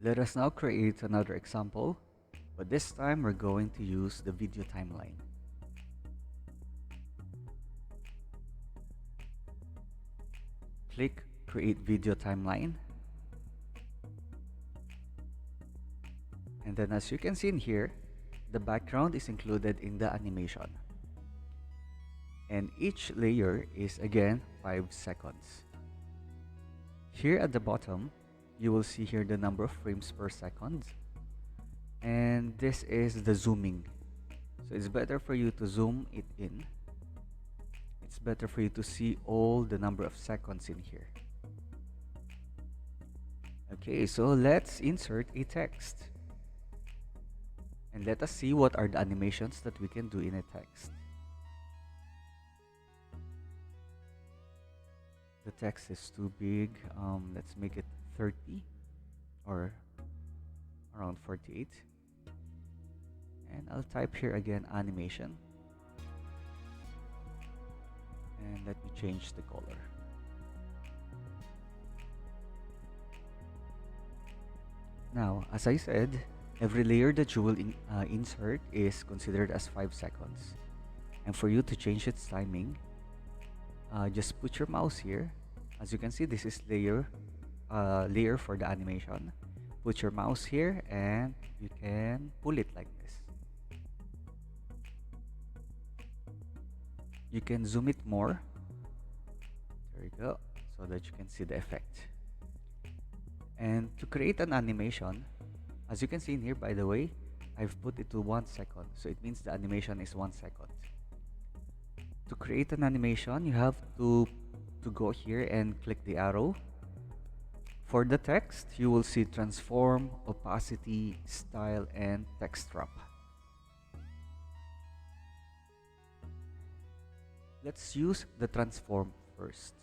Let us now create another example, but this time we're going to use the video timeline. Click Create Video Timeline. And then as you can see in here, the background is included in the animation. And each layer is again 5 seconds. Here at the bottom, you will see here the number of frames per second. And this is the zooming. So it's better for you to zoom it in. It's better for you to see all the number of seconds in here. Okay, so let's insert a text. And let us see what are the animations that we can do in a text. The text is too big. Let's make it 30 or around 48. And I'll type here again animation. And let me change the color. Now, as I said, every layer that you will insert is considered as 5 seconds. And for you to change its timing, just put your mouse here. As you can see, this is layer for the animation. Put your mouse here and you can pull it like this. You can zoom it more. There you go, so that you can see the effect. And to create an animation, as you can see in here, by the way, I've put it to 1 second, so it means the animation is 1 second. To create an animation, you have to go here and click the arrow. For the text, you will see transform, opacity, style, and text wrap. Let's use the transform first.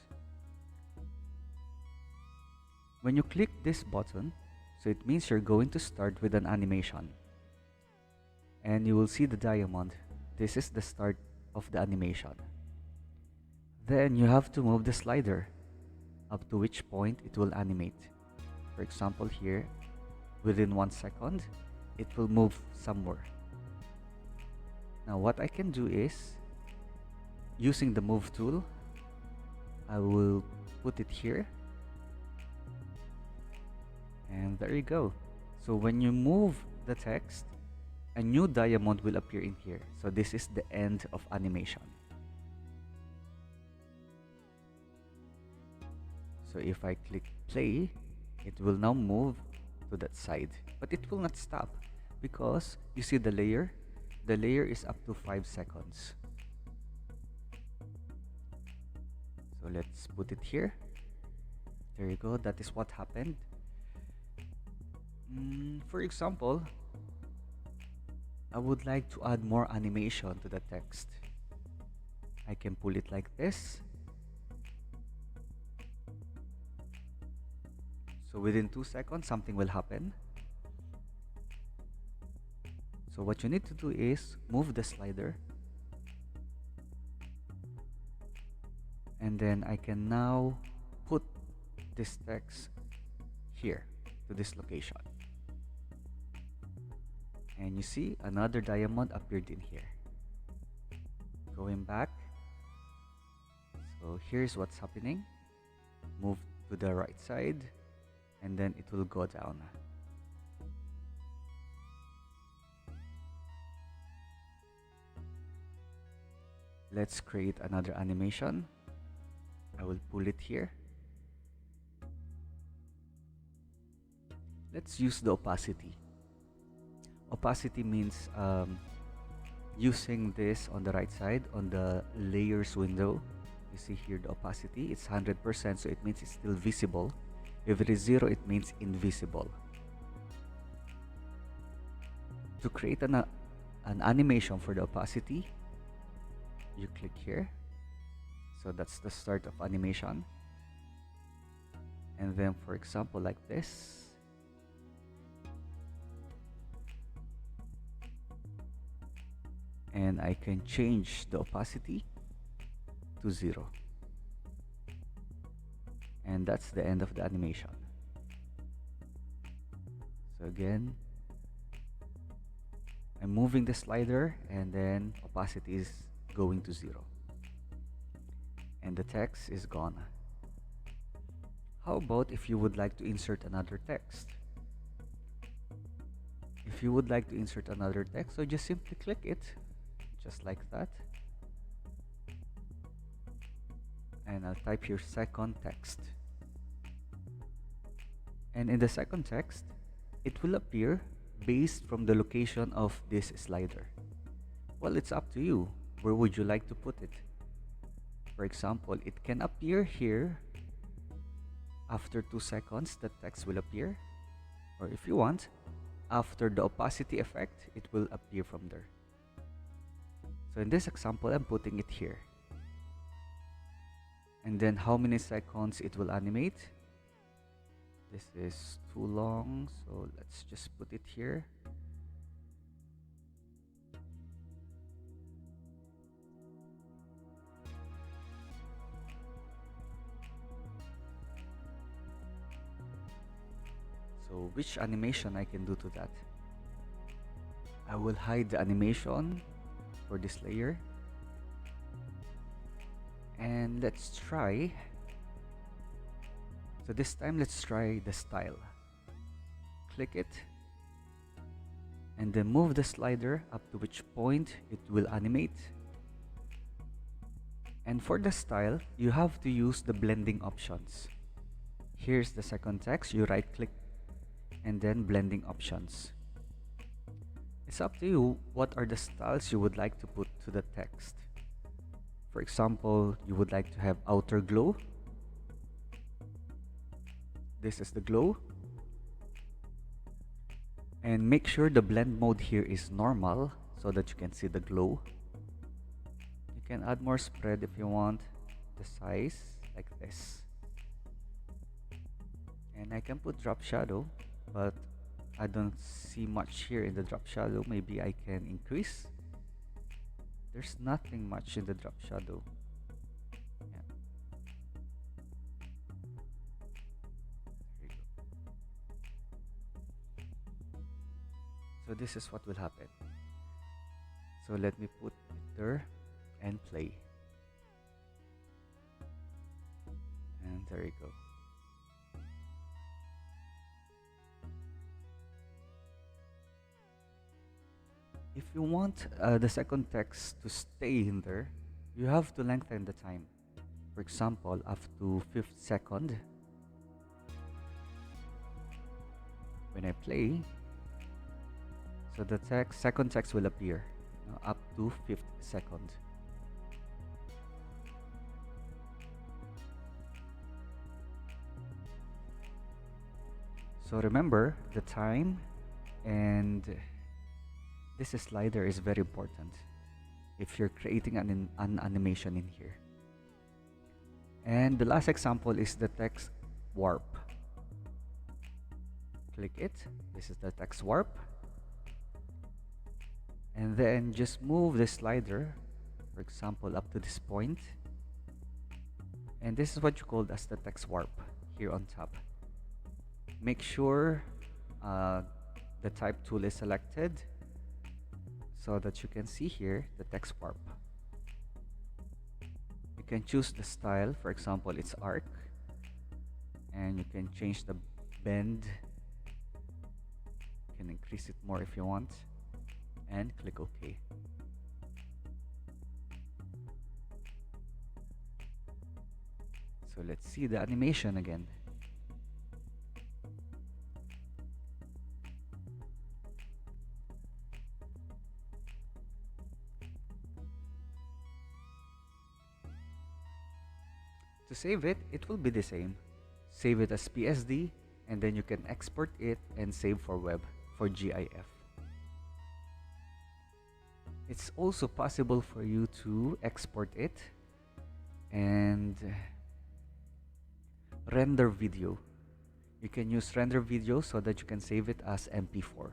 When you click this button, so it means you're going to start with an animation. And you will see the diamond. This is the start of the animation. Then you have to move the slider up to which point it will animate. For example, here, within 1 second, it will move somewhere. Now what I can do is, using the move tool, I will put it here. And there you go. So when you move the text, a new diamond will appear in here. So this is the end of animation. So if I click play, it will now move to that side. But it will not stop because you see the layer. The layer is up to 5 seconds. So let's put it here. There you go. That is what happened. For example, I would like to add more animation to the text. I can pull it like this. So within 2 seconds, something will happen. So what you need to do is move the slider. And then I can now put this text here to this location. And you see another diamond appeared in here. Going back. So here's what's happening. Move to the right side and then it will go down. Let's create another animation. I will pull it here. Let's use the opacity. Opacity means using this on the right side on the layers window. You see here the opacity, it's 100%, so it means it's still visible. If it is 0, it means invisible. To create an animation for the opacity, you click here. So that's the start of animation. And then for example like this. And I can change the opacity to 0. And that's the end of the animation. So again, I'm moving the slider and then opacity is going to 0. And the text is gone. How about if you would like to insert another text? If you would like to insert another text, so just simply click it, just like that. And I'll type your second text. And in the second text, it will appear based from the location of this slider. Well, it's up to you. Where would you like to put it? For example, it can appear here. After 2 seconds, the text will appear. Or if you want, after the opacity effect, it will appear from there. So in this example, I'm putting it here. And then how many seconds it will animate? This is too long, so let's just put it here. So which animation I can do to that? I will hide the animation for this layer. And let's try. So this time let's try the style. Click it. And then move the slider up to which point it will animate. And for the style, you have to use the blending options. Here's the second text. You right click and then blending options. It's up to you what are the styles you would like to put to the text. For example, you would like to have outer glow. This is the glow. And make sure the blend mode here is normal so that you can see the glow. You can add more spread if you want. The size like this. And I can put drop shadow, but I don't see much here in the drop shadow. Maybe I can increase. There's nothing much in the drop shadow. Yeah. There you go. So this is what will happen. So let me put it there and play. And there you go. If you want the second text to stay in there, you have to lengthen the time. For example, up to 5th second. When I play, so the second text will appear up to 5th second. So remember the time, and this slider is very important if you're creating an animation in here. And the last example is the text warp. Click it. This is the text warp. And then just move the slider, for example, up to this point. And this is what you call as the text warp here on top. Make sure the type tool is selected so that you can see here the text warp. You can choose the style, for example, it's arc, and you can change the bend. You can increase it more if you want, and click OK. So let's see the animation again. To save it, it will be the same. Save it as PSD, and then you can export it and save for web, for GIF. It's also possible for you to export it and render video. You can use render video so that you can save it as MP4.